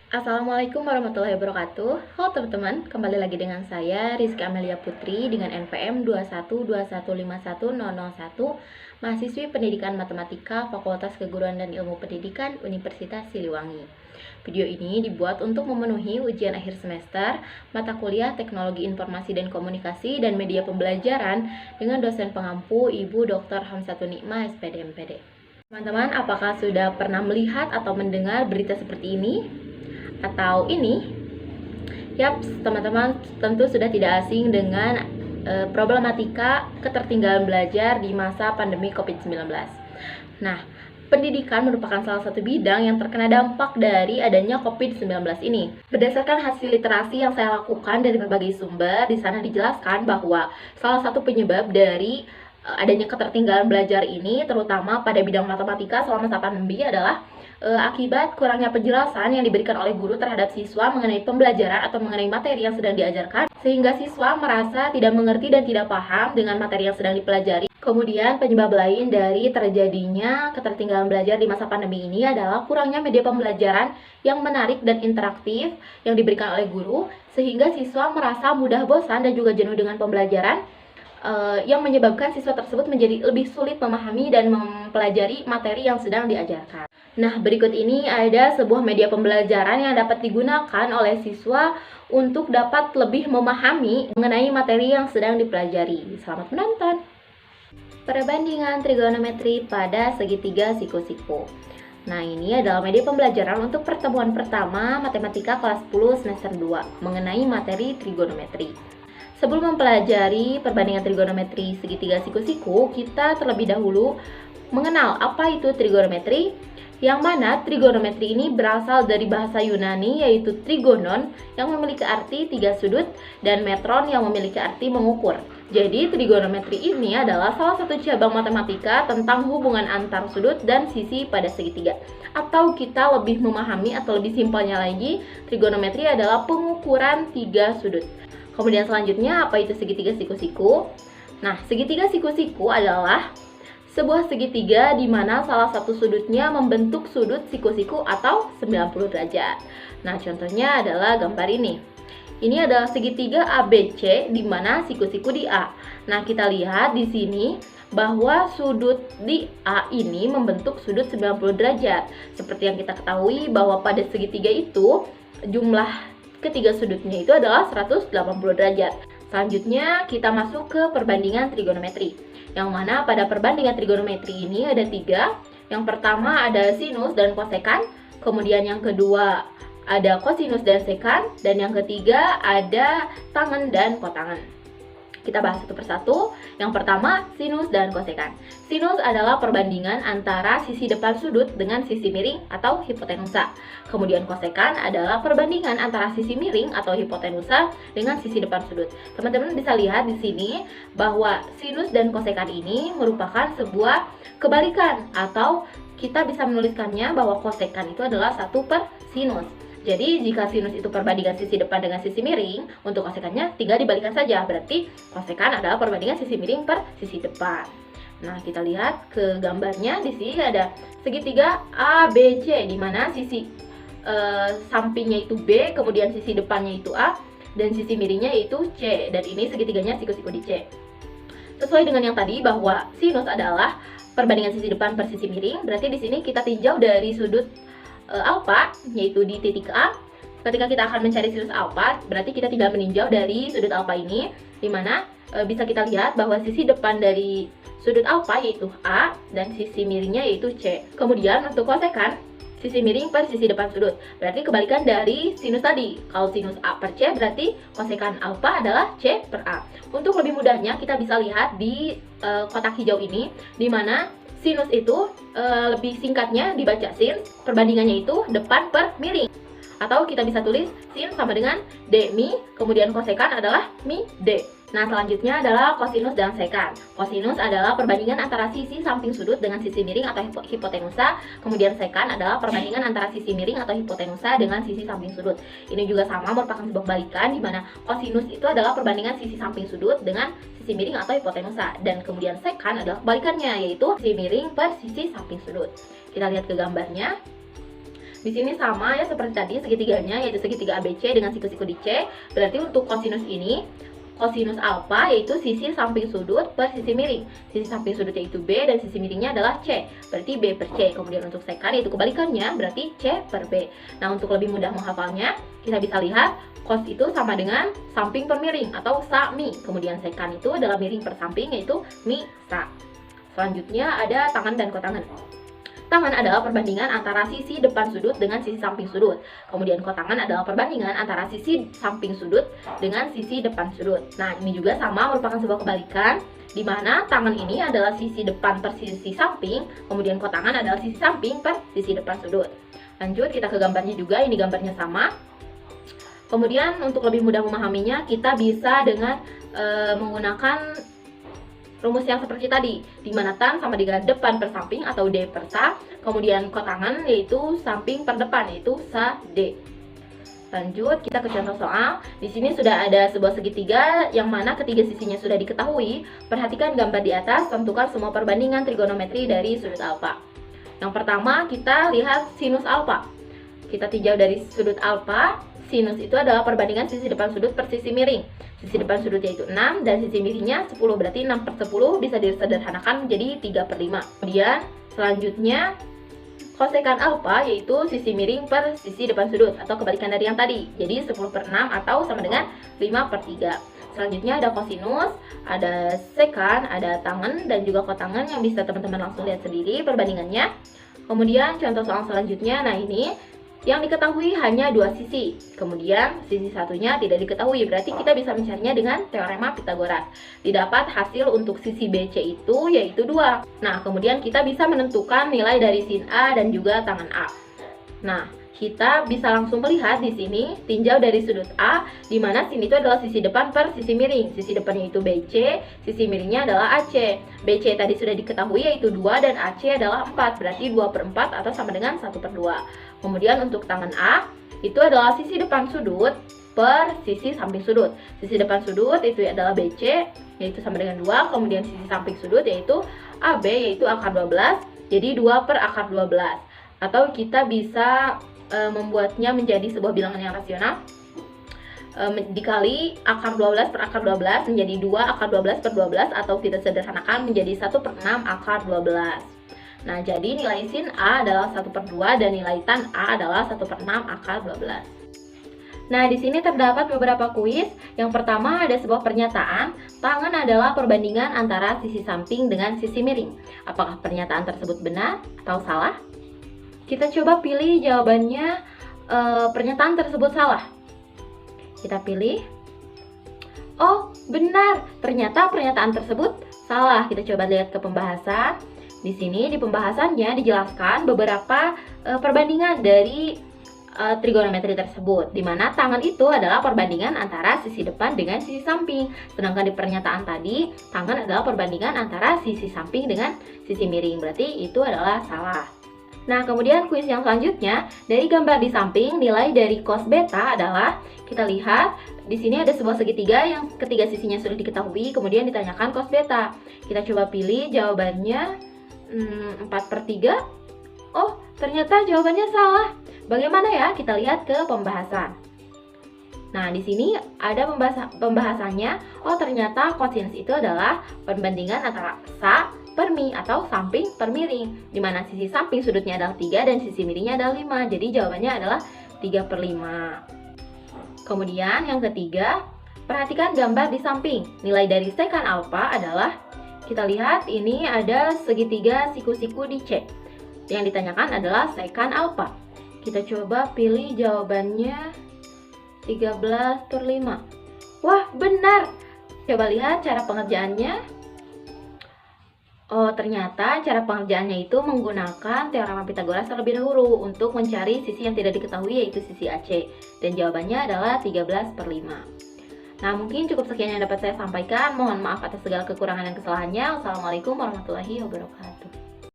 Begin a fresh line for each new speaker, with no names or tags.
Assalamualaikum warahmatullahi wabarakatuh. Halo teman-teman, kembali lagi dengan saya Rizky Amelia Putri dengan NPM 212151001, mahasiswi Pendidikan Matematika Fakultas Keguruan dan Ilmu Pendidikan Universitas Siliwangi. Video ini dibuat untuk memenuhi ujian akhir semester mata kuliah Teknologi Informasi dan Komunikasi dan Media Pembelajaran dengan dosen pengampu Ibu Dr. Hamsatun Nikmah SPD MPD. Teman-teman, apakah sudah pernah melihat atau mendengar berita seperti ini? Atau ini? Yap, teman-teman tentu sudah tidak asing dengan problematika ketertinggalan belajar di masa pandemi COVID-19. Nah, pendidikan merupakan salah satu bidang yang terkena dampak dari adanya COVID-19 ini. Berdasarkan hasil literasi yang saya lakukan dari berbagai sumber, di sana dijelaskan bahwa salah satu penyebab dari adanya ketertinggalan belajar ini, terutama pada bidang matematika selama masa pandemi adalah akibat kurangnya penjelasan yang diberikan oleh guru terhadap siswa mengenai pembelajaran atau mengenai materi yang sedang diajarkan, sehingga siswa merasa tidak mengerti dan tidak paham dengan materi yang sedang dipelajari. Kemudian penyebab lain dari terjadinya ketertinggalan belajar di masa pandemi ini adalah kurangnya media pembelajaran yang menarik dan interaktif yang diberikan oleh guru, sehingga siswa merasa mudah bosan dan juga jenuh dengan pembelajaran, yang menyebabkan siswa tersebut menjadi lebih sulit memahami dan mempelajari materi yang sedang diajarkan. Nah, berikut ini ada sebuah media pembelajaran yang dapat digunakan oleh siswa untuk dapat lebih memahami mengenai materi yang sedang dipelajari. Selamat menonton! Perbandingan trigonometri pada segitiga siku-siku. Nah, ini adalah media pembelajaran untuk pertemuan pertama matematika kelas 10 semester 2 mengenai materi trigonometri. Sebelum mempelajari perbandingan trigonometri segitiga siku-siku, kita terlebih dahulu mengenal apa itu trigonometri, yang mana trigonometri ini berasal dari bahasa Yunani yaitu trigonon yang memiliki arti tiga sudut dan metron yang memiliki arti mengukur. Jadi trigonometri ini adalah salah satu cabang matematika tentang hubungan antar sudut dan sisi pada segitiga. Atau kita lebih memahami atau lebih simpelnya lagi, trigonometri adalah pengukuran tiga sudut. Kemudian selanjutnya, apa itu segitiga siku-siku? Nah, segitiga siku-siku adalah sebuah segitiga di mana salah satu sudutnya membentuk sudut siku-siku atau 90 derajat. Nah, contohnya adalah gambar ini. Ini adalah segitiga ABC di mana siku-siku di A. Nah, kita lihat di sini bahwa sudut di A ini membentuk sudut 90 derajat. Seperti yang kita ketahui bahwa pada segitiga itu jumlah ketiga sudutnya itu adalah 180 derajat. Selanjutnya kita masuk ke perbandingan trigonometri, yang mana pada perbandingan trigonometri ini ada tiga. Yang pertama ada sinus dan kosekan, kemudian yang kedua ada kosinus dan sekan, dan yang ketiga ada tangen dan kotangen. Kita bahas satu persatu. Yang pertama, sinus dan kosekan. Sinus adalah perbandingan antara sisi depan sudut dengan sisi miring atau hipotenusa. Kemudian kosekan adalah perbandingan antara sisi miring atau hipotenusa dengan sisi depan sudut. Teman-teman bisa lihat di sini bahwa sinus dan kosekan ini merupakan sebuah kebalikan, atau kita bisa menuliskannya bahwa kosekan itu adalah 1 per sinus. Jadi jika sinus itu perbandingan sisi depan dengan sisi miring, untuk kosekannya tinggal dibalikan saja. Berarti kosekan adalah perbandingan sisi miring per sisi depan. Nah, kita lihat ke gambarnya. Di sini ada segitiga ABC di mana sisi sampingnya itu B, kemudian sisi depannya itu A, dan sisi miringnya itu C. Dan ini segitiganya siku-siku di C. Sesuai dengan yang tadi bahwa sinus adalah perbandingan sisi depan per sisi miring, berarti di sini kita tinjau dari sudut alfa, yaitu di titik A. Ketika kita akan mencari sinus alfa, berarti kita tinggal meninjau dari sudut alfa ini, dimana bisa kita lihat bahwa sisi depan dari sudut alfa yaitu A dan sisi miringnya yaitu C. Kemudian untuk kosekan, sisi miring per sisi depan sudut, berarti kebalikan dari sinus tadi. Kalau sinus A per C, berarti kosekan alfa adalah C per A. Untuk lebih mudahnya kita bisa lihat di kotak hijau ini, dimana sinus itu lebih singkatnya dibaca sin, perbandingannya itu depan per miring. Atau kita bisa tulis sin sama dengan D mi, kemudian kosekan adalah mi D. Nah, selanjutnya adalah kosinus dan sekan. Kosinus adalah perbandingan antara sisi samping sudut dengan sisi miring atau hipotenusa. Kemudian sekan adalah perbandingan antara sisi miring atau hipotenusa dengan sisi samping sudut. Ini juga sama merupakan sebuah balikan, di mana kosinus itu adalah perbandingan sisi samping sudut dengan sisi miring atau hipotenusa. Dan kemudian sekan adalah kebalikannya, yaitu sisi miring per sisi samping sudut. Kita lihat ke gambarnya. Di sini sama ya seperti tadi segitiganya, yaitu segitiga ABC dengan siku-siku di C. Berarti untuk kosinus ini, kosinus alfa yaitu sisi samping sudut per sisi miring. Sisi samping sudutnya itu B dan sisi miringnya adalah C. Berarti B per C. Kemudian untuk sekan yaitu kebalikannya, berarti C per B. Nah, untuk lebih mudah menghafalnya, kita bisa lihat cos itu sama dengan samping per miring atau sa mi. Kemudian sekan itu adalah miring per samping yaitu mi sa. Selanjutnya ada tangan dan kotangan. Tangan adalah perbandingan antara sisi depan sudut dengan sisi samping sudut. Kemudian kotangan adalah perbandingan antara sisi samping sudut dengan sisi depan sudut. Nah, ini juga sama merupakan sebuah kebalikan, di mana tangan ini adalah sisi depan per sisi samping, kemudian kotangan adalah sisi samping per sisi depan sudut. Lanjut, kita ke gambarnya juga, ini gambarnya sama. Kemudian untuk lebih mudah memahaminya, kita bisa dengan menggunakan rumus yang seperti tadi, di mana tan sama dengan depan per samping atau D per sa, kemudian kotangan yaitu samping per depan yaitu sa D. Lanjut, kita ke contoh soal. Di sini sudah ada sebuah segitiga yang mana ketiga sisinya sudah diketahui. Perhatikan gambar di atas, tentukan semua perbandingan trigonometri dari sudut alfa. Yang pertama, kita lihat sinus alfa. Kita tinjau dari sudut alfa. Sinus itu adalah perbandingan sisi depan sudut per sisi miring. Sisi depan sudutnya itu 6 dan sisi miringnya 10, berarti 6 per 10 bisa disederhanakan menjadi 3 per 5. Kemudian selanjutnya kosekan alfa yaitu sisi miring per sisi depan sudut atau kebalikan dari yang tadi. Jadi 10 per 6 atau sama dengan 5 per 3. Selanjutnya ada kosinus, ada sekan, ada tangen dan juga kotangan yang bisa teman-teman langsung lihat sendiri perbandingannya. Kemudian contoh soal selanjutnya, nah ini yang diketahui hanya dua sisi, kemudian sisi satunya tidak diketahui, berarti kita bisa mencarinya dengan teorema Pythagoras. Didapat hasil untuk sisi BC itu yaitu 2. Nah, kemudian kita bisa menentukan nilai dari sin A dan juga tangan A. Nah, kita bisa langsung melihat di sini tinjau dari sudut A, di mana sin itu adalah sisi depan per sisi miring. Sisi depannya itu BC, sisi miringnya adalah AC. BC tadi sudah diketahui yaitu 2 dan AC adalah 4, berarti 2 per 4 atau sama dengan 1 per 2. Kemudian untuk tangan A, itu adalah sisi depan sudut per sisi samping sudut. Sisi depan sudut itu adalah BC, yaitu sama dengan 2. Kemudian sisi samping sudut yaitu AB, yaitu akar 12. Jadi 2 per akar 12. Atau kita bisa membuatnya menjadi sebuah bilangan yang rasional, dikali akar 12 per akar 12 menjadi 2 akar 12 per 12, atau kita sederhanakan menjadi 1 per 6 akar 12. Nah, jadi nilai sin A adalah 1 per 2 dan nilai tan A adalah 1 per 6 akar 12. Nah, di sini terdapat beberapa kuis. Yang pertama ada sebuah pernyataan, tangan adalah perbandingan antara sisi samping dengan sisi miring. Apakah pernyataan tersebut benar atau salah? Kita coba pilih jawabannya, pernyataan tersebut salah. Kita pilih. Oh, benar. Ternyata pernyataan tersebut salah. Kita coba lihat ke pembahasan. Di sini di pembahasannya dijelaskan beberapa perbandingan dari trigonometri tersebut, di mana tangan itu adalah perbandingan antara sisi depan dengan sisi samping. Sedangkan di pernyataan tadi, tangan adalah perbandingan antara sisi samping dengan sisi miring. Berarti itu adalah salah. Nah, kemudian kuis yang selanjutnya, dari gambar di samping, nilai dari cos beta adalah, kita lihat, di sini ada sebuah segitiga yang ketiga sisinya sudah diketahui, kemudian ditanyakan cos beta. Kita coba pilih jawabannya 4 per 3. Oh, ternyata jawabannya salah. Bagaimana ya? Kita lihat ke pembahasan. Nah, di sini ada pembahasannya. Oh, ternyata kosinus itu adalah perbandingan antara sa per mi atau samping per miring, di mana sisi samping sudutnya adalah 3 dan sisi miringnya adalah 5. Jadi jawabannya adalah 3 per 5. Kemudian yang ketiga, perhatikan gambar di samping. Nilai dari sekan alfa adalah, kita lihat ini ada segitiga siku-siku di C. Yang ditanyakan adalah sekan alfa. Kita coba pilih jawabannya 13 per 5. Wah, benar. Coba lihat cara pengerjaannya. Oh, ternyata cara pengerjaannya itu menggunakan teorema Pythagoras terlebih dahulu untuk mencari sisi yang tidak diketahui, yaitu sisi AC. Dan jawabannya adalah 13 per 5. Nah, mungkin cukup sekian yang dapat saya sampaikan. Mohon maaf atas segala kekurangan dan kesalahannya. Wassalamualaikum warahmatullahi wabarakatuh.